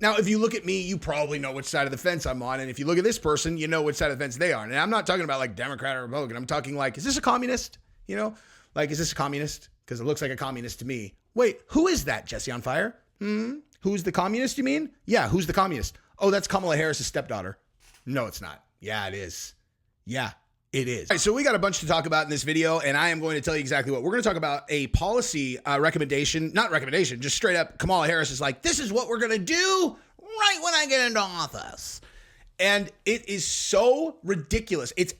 Now, if you look at me, you probably know which side of the fence I'm on. And if you look at this person, you know which side of the fence they are. And I'm not talking about like Democrat or Republican. I'm talking like, is this a communist? You know, like, is this a communist? Because it looks like a communist to me. Wait, who is that, Jesse on Fire? Who's the communist, you mean? Yeah, who's the communist? Oh, that's Kamala Harris's stepdaughter. No, it's not. Yeah, it is. Yeah, it is. All right, so we got a bunch to talk about in this video, and I am going to tell you exactly what. We're going to talk about a policy recommendation, not recommendation, just straight up Kamala Harris is like, this is what we're going to do right when I get into office. And it is so ridiculous. It's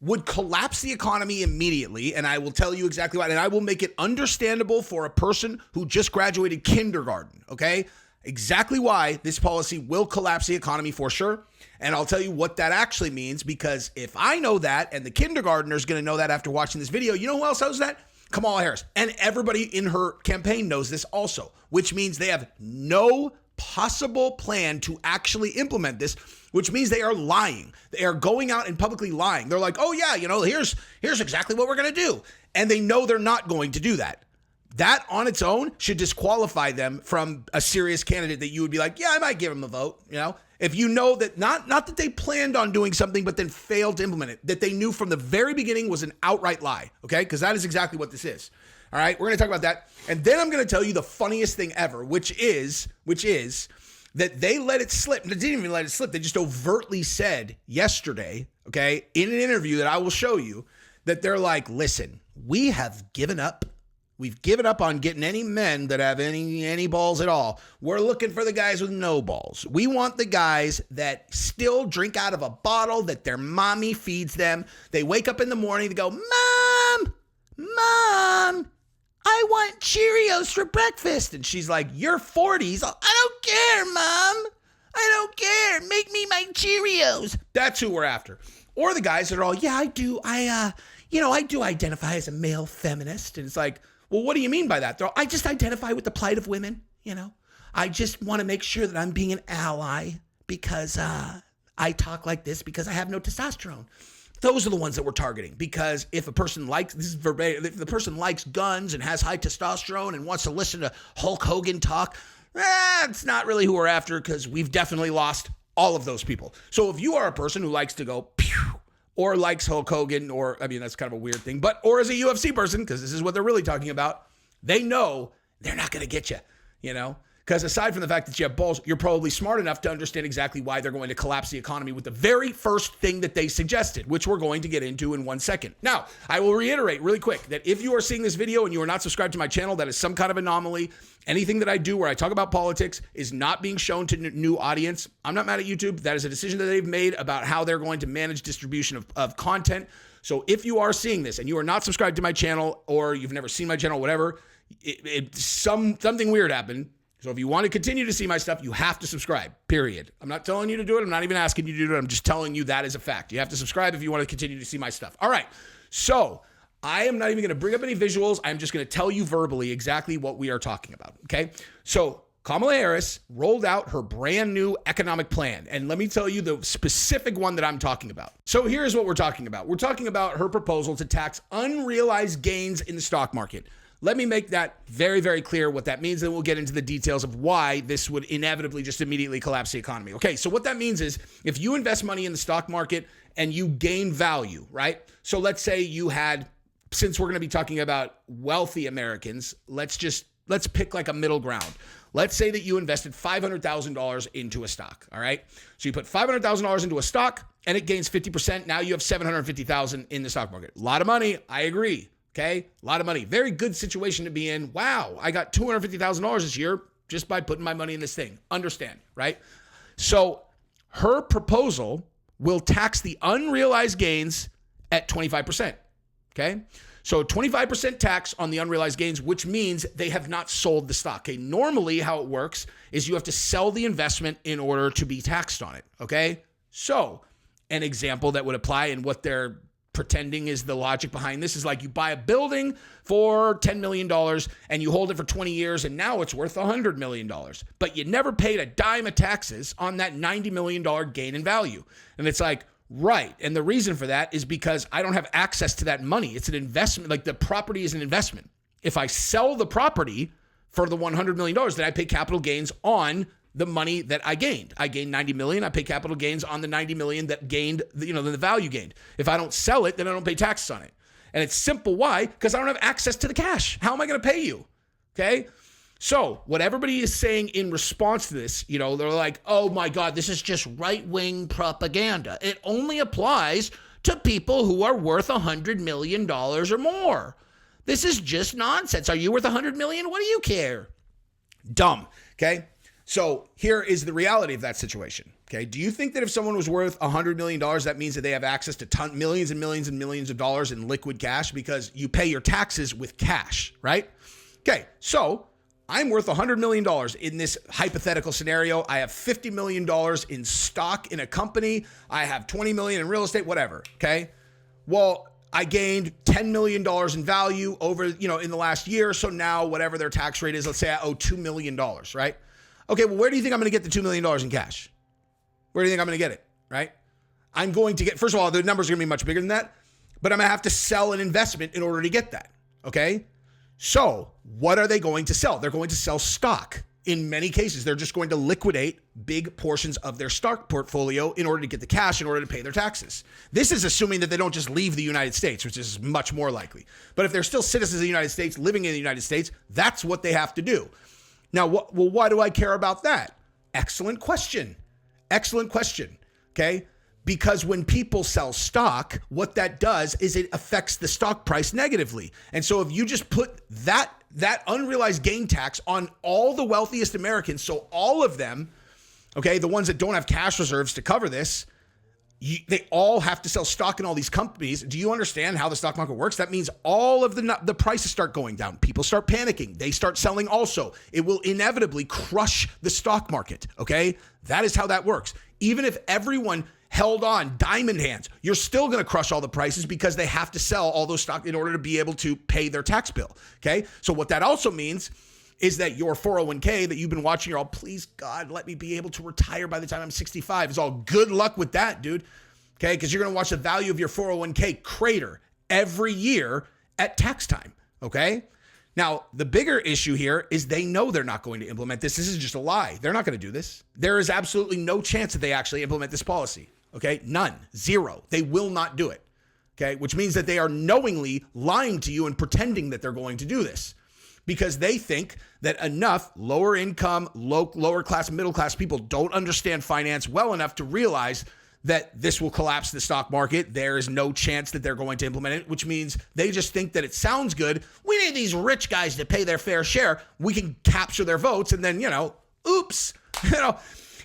would collapse the economy immediately, and I will tell you exactly why, and I will make it understandable for a person who just graduated kindergarten, okay? Exactly why this policy will collapse the economy for sure, and I'll tell you what that actually means, because if I know that, and the kindergartner's gonna know that after watching this video, you know who else knows that? Kamala Harris. And everybody in her campaign knows this also, which means they have no possible plan to actually implement this, which means they are lying. They are going out and publicly lying. They're like, oh yeah, you know, here's exactly what we're going to do. And they know they're not going to do that. That on its own should disqualify them from a serious candidate that you would be like, yeah, I might give him a vote. You know, if you know that not that they planned on doing something, but then failed to implement it, that they knew from the very beginning was an outright lie. Okay. Because that is exactly what this is. All right. We're going to talk about that. And then I'm going to tell you the funniest thing ever, which is that they let it slip. They didn't even let it slip. They just overtly said yesterday, okay, in an interview that I will show you, that they're like, listen, we have given up. We've given up on getting any men that have any balls at all. We're looking for the guys with no balls. We want the guys that still drink out of a bottle that their mommy feeds them. They wake up in the morning, they go, Mom, I want Cheerios for breakfast. And she's like, you're 40s. I don't care, Mom. I don't care. Make me my Cheerios. That's who we're after. Or the guys that are all, yeah, I do. I do identify as a male feminist. And it's like, well, what do you mean by that? They're all, I just identify with the plight of women. You know, I just want to make sure that I'm being an ally because I talk like this because I have no testosterone. Those are the ones that we're targeting, because if a person likes, this is verbatim, if the person likes guns and has high testosterone and wants to listen to Hulk Hogan talk, it's not really who we're after, because we've definitely lost all of those people. So if you are a person who likes to go pew, or likes Hulk Hogan, or, I mean, that's kind of a weird thing, but, or as a UFC person, because this is what they're really talking about, they know they're not going to get you, you know? Because aside from the fact that you have balls, you're probably smart enough to understand exactly why they're going to collapse the economy with the very first thing that they suggested, which we're going to get into in 1 second. Now, I will reiterate really quick that if you are seeing this video and you are not subscribed to my channel, that is some kind of anomaly. Anything that I do where I talk about politics is not being shown to new audience. I'm not mad at YouTube. That is a decision that they've made about how they're going to manage distribution of content. So if you are seeing this and you are not subscribed to my channel, or you've never seen my channel, whatever, something weird happened. So if you want to continue to see my stuff, you have to subscribe, period. I'm not telling you to do it. I'm not even asking you to do it. I'm just telling you that is a fact. You have to subscribe if you want to continue to see my stuff. All right. So I am not even going to bring up any visuals. I'm just going to tell you verbally exactly what we are talking about. Okay. So Kamala Harris rolled out her brand new economic plan. And let me tell you the specific one that I'm talking about. So here's what we're talking about. We're talking about her proposal to tax unrealized gains in the stock market. Let me make that very, very clear what that means, and we'll get into the details of why this would inevitably just immediately collapse the economy. Okay, so what that means is if you invest money in the stock market and you gain value, right? So let's say you had, since we're going to be talking about wealthy Americans, let's pick like a middle ground. Let's say that you invested $500,000 into a stock, all right? So you put $500,000 into a stock and it gains 50%. Now you have $750,000 in the stock market. A lot of money, I agree. Okay, a lot of money. Very good situation to be in. Wow, I got $250,000 this year just by putting my money in this thing. Understand, right? So her proposal will tax the unrealized gains at 25%. Okay, so 25% tax on the unrealized gains, which means they have not sold the stock. Okay, normally how it works is you have to sell the investment in order to be taxed on it. Okay, so an example that would apply and what they're pretending is the logic behind this is like you buy a building for $10 million and you hold it for 20 years and now it's worth $100 million, but you never paid a dime of taxes on that $90 million gain in value. And it's like, right. And the reason for that is because I don't have access to that money. It's an investment. Like the property is an investment. If I sell the property for the $100 million, then I pay capital gains on the money that I gained. I gained 90 million. I pay capital gains on the 90 million that gained, the value gained. If I don't sell it, then I don't pay taxes on it. And it's simple. Why? Because I don't have access to the cash. How am I going to pay you? Okay. So what everybody is saying in response to this, they're like, oh my God, this is just right-wing propaganda. It only applies to people who are worth $100 million or more. This is just nonsense. Are you worth $100 million? What do you care? Dumb. Okay. So here is the reality of that situation. Okay. Do you think that if someone was worth $100 million, that means that they have access to millions and millions and millions of dollars in liquid cash because you pay your taxes with cash, right? Okay. So I'm worth $100 million in this hypothetical scenario. I have $50 million in stock in a company. I have $20 million in real estate, whatever. Okay. Well, I gained $10 million in value over, in the last year. So now whatever their tax rate is, let's say I owe $2 million, right? Okay, well, where do you think I'm going to get the $2 million in cash? Where do you think I'm going to get it, right? I'm going to get, first of all, the numbers are going to be much bigger than that, but I'm going to have to sell an investment in order to get that, okay? So what are they going to sell? They're going to sell stock. In many cases, they're just going to liquidate big portions of their stock portfolio in order to get the cash, in order to pay their taxes. This is assuming that they don't just leave the United States, which is much more likely. But if they're still citizens of the United States, living in the United States, that's what they have to do. Now, why do I care about that? Excellent question. Excellent question. Okay. Because when people sell stock, what that does is it affects the stock price negatively. And so if you just put that unrealized gain tax on all the wealthiest Americans, so all of them, okay, the ones that don't have cash reserves to cover this, they all have to sell stock in all these companies. Do you understand how the stock market works? That means all of the prices start going down. People start panicking. They start selling also. It will inevitably crush the stock market, okay? That is how that works. Even if everyone held on diamond hands, you're still going to crush all the prices because they have to sell all those stock in order to be able to pay their tax bill, okay? So what that also means is that your 401k that you've been watching, you're all, please God, let me be able to retire by the time I'm 65. It's all good luck with that, dude. Okay. Because you're going to watch the value of your 401k crater every year at tax time. Okay. Now, the bigger issue here is they know they're not going to implement this. This is just a lie. They're not going to do this. There is absolutely no chance that they actually implement this policy. Okay. None. Zero. They will not do it. Okay. Which means that they are knowingly lying to you and pretending that they're going to do this, because they think that enough lower income, lower class, middle class people don't understand finance well enough to realize that this will collapse the stock market. There is no chance that they're going to implement it, which means they just think that it sounds good. We need these rich guys to pay their fair share. We can capture their votes and then, oops,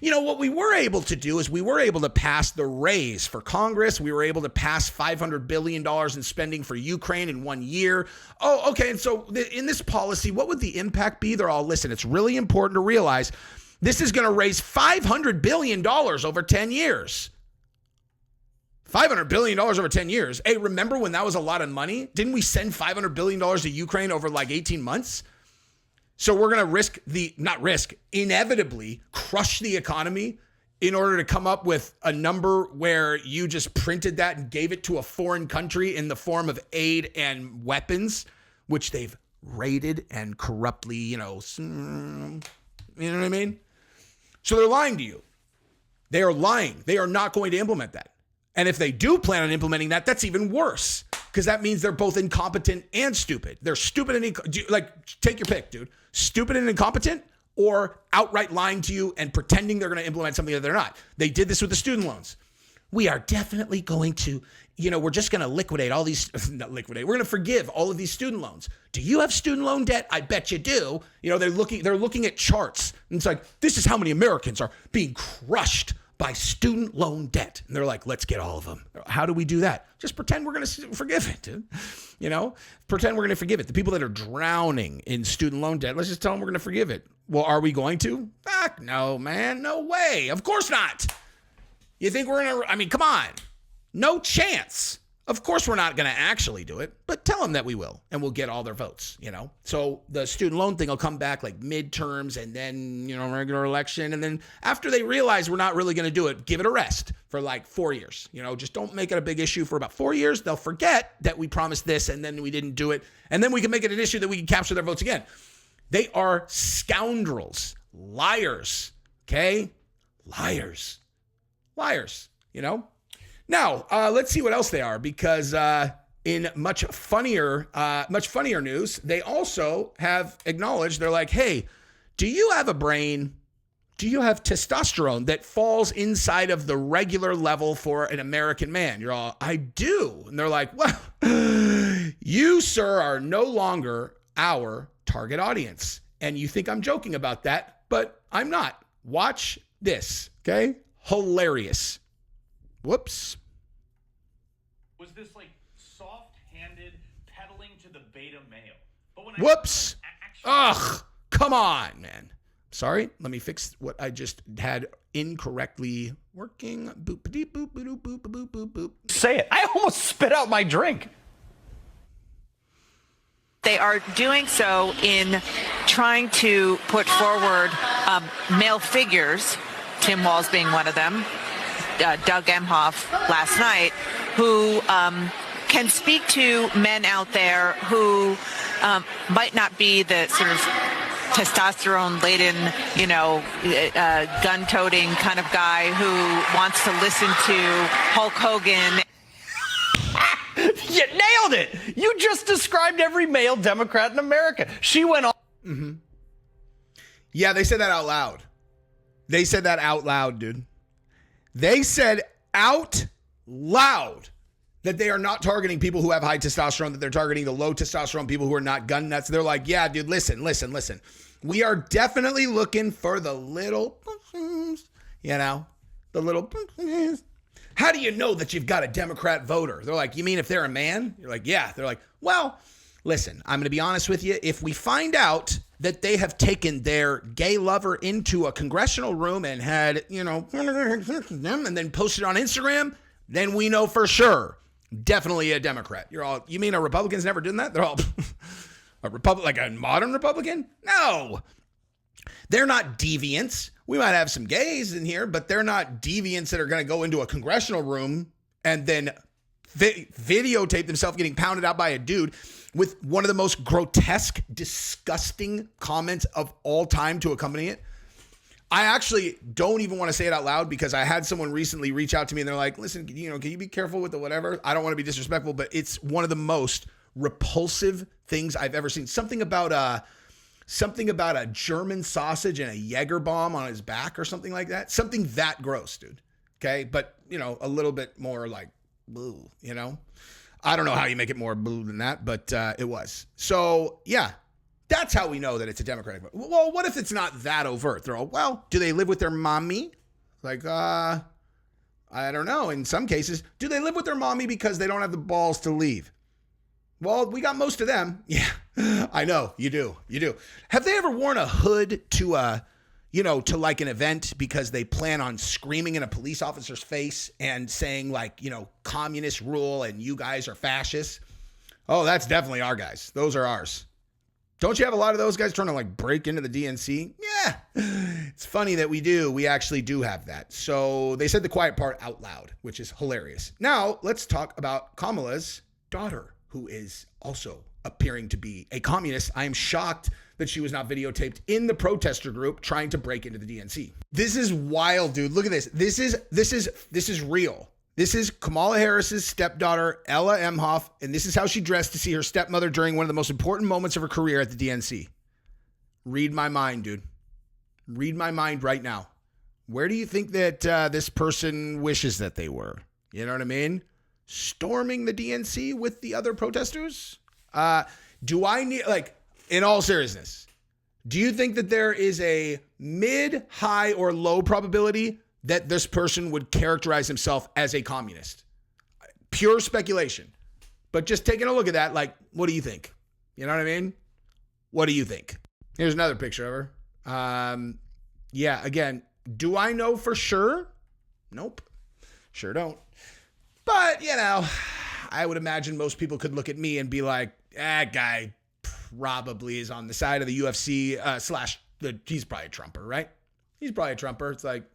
what we were able to do is we were able to pass the raise for Congress. We were able to pass $500 billion in spending for Ukraine in 1 year. Oh, okay. And so in this policy, what would the impact be? They're all, listen, it's really important to realize this is going to raise $500 billion over 10 years. $500 billion over 10 years. Hey, remember when that was a lot of money? Didn't we send $500 billion to Ukraine over like 18 months? So we're going to inevitably crush the economy in order to come up with a number where you just printed that and gave it to a foreign country in the form of aid and weapons, which they've raided and corruptly, you know what I mean? So they're lying to you. They are lying. They are not going to implement that. And if they do plan on implementing that, that's even worse, because that means they're both incompetent and stupid. They're stupid and take your pick, dude. Stupid and incompetent, or outright lying to you and pretending they're going to implement something that they're not. They did this with the student loans. We are definitely going to, we're just going to liquidate all these, not liquidate, we're going to forgive all of these student loans. Do you have student loan debt? I bet you do. They're looking at charts, and it's like, this is how many Americans are being crushed by student loan debt. And they're like, let's get all of them. How do we do that? Just pretend we're going to forgive it, dude. Pretend we're going to forgive it. The people that are drowning in student loan debt, let's just tell them we're going to forgive it. Well, are we going to? Fuck no, man. No way. Of course not. You think we're going to, come on. No chance. Of course we're not going to actually do it, but tell them that we will, and we'll get all their votes, So the student loan thing will come back like midterms and then, regular election. And then after they realize we're not really going to do it, give it a rest for like 4 years. Just don't make it a big issue for about 4 years. They'll forget that we promised this and then we didn't do it. And then we can make it an issue that we can capture their votes again. They are scoundrels, liars. Okay? Liars. Liars, you know? Now, let's see what else they are, because in much funnier news, they also have acknowledged, they're like, hey, do you have a brain? Do you have testosterone that falls inside of the regular level for an American man? You're all, I do. And they're like, well, you, sir, are no longer our target audience. And you think I'm joking about that, but I'm not. Watch this, okay? Hilarious. Whoops. Was this like soft-handed peddling to the beta male? But when Whoops. Ugh, come on, man. Sorry, let me fix what I just had incorrectly working. Boop, boop, boop, boop, boop, boop, boop, boop. Say it. I almost spit out my drink. They are doing so in trying to put forward male figures, Tim Walz being one of them, Doug Emhoff last night, who can speak to men out there who might not be the sort of testosterone-laden, gun-toting kind of guy who wants to listen to Hulk Hogan. You nailed it. You just described every male Democrat in America. She went on. Mm-hmm. Yeah, they said that out loud. They said that out loud, dude. They said out loud that they are not targeting people who have high testosterone, that they're targeting the low testosterone people who are not gun nuts. They're like, yeah, dude, listen. We are definitely looking for the little, the little. How do you know that you've got a Democrat voter? They're like, you mean if they're a man? You're like, yeah. They're like, well, listen, I'm going to be honest with you. If we find out that they have taken their gay lover into a congressional room and had, and then posted on Instagram, then we know for sure. Definitely a Democrat. You're all, you mean a Republican's never done that? They're all like a modern Republican? No. They're not deviants. We might have some gays in here, but they're not deviants that are going to go into a congressional room and then videotape themselves getting pounded out by a dude with one of the most grotesque, disgusting comments of all time to accompany it. I actually don't even want to say it out loud because I had someone recently reach out to me and they're like, listen, can you be careful with the whatever? I don't want to be disrespectful, but it's one of the most repulsive things I've ever seen. Something about a German sausage and a Jaeger bomb on his back or something like that. Something that gross, dude. Okay. But a little bit more like, boo, I don't know how you make it more boo than that, but it was. So yeah. That's how we know that it's a Democratic vote. Well, what if it's not that overt? They're all, well, do they live with their mommy? Like, I don't know. In some cases, do they live with their mommy because they don't have the balls to leave? Well, we got most of them. Yeah, I know. You do. Have they ever worn a hood to like an event because they plan on screaming in a police officer's face and saying like, communist rule and you guys are fascists? Oh, that's definitely our guys. Those are ours. Don't you have a lot of those guys trying to like break into the DNC? Yeah, it's funny that we do. We actually do have that. So they said the quiet part out loud, which is hilarious. Now let's talk about Kamala's daughter, who is also appearing to be a communist. I am shocked that she was not videotaped in the protester group trying to break into the DNC. This is wild, dude. Look at this. This is real. This is Kamala Harris's stepdaughter, Ella Emhoff, and this is how she dressed to see her stepmother during one of the most important moments of her career at the DNC. Read my mind, dude. Read my mind right now. Where do you think that this person wishes that they were? You know what I mean? Storming the DNC with the other protesters? Do I need, like, in all seriousness, do you think that there is a mid, high, or low probability that this person would characterize himself as a communist? Pure speculation. But just taking a look at that, like, what do you think? You know what I mean? What do you think? Here's another picture of her. Yeah, again, do I know for sure? Nope. Sure don't. But, I would imagine most people could look at me and be like, that guy probably is on the side of the UFC he's probably a Trumper, right? He's probably a Trumper. It's like,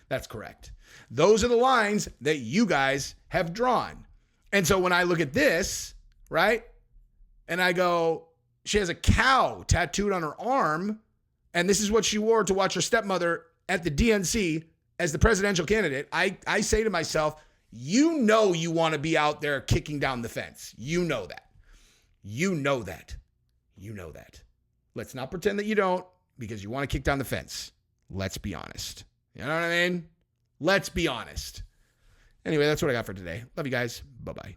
that's correct. Those are the lines that you guys have drawn. And so when I look at this, right, and I go, she has a cow tattooed on her arm, and this is what she wore to watch her stepmother at the DNC as the presidential candidate, I say to myself, you want to be out there kicking down the fence. You know that. You know that. Let's not pretend that you don't, because you want to kick down the fence. Let's be honest. You know what I mean? Let's be honest. Anyway, that's what I got for today. Love you guys. Bye-bye.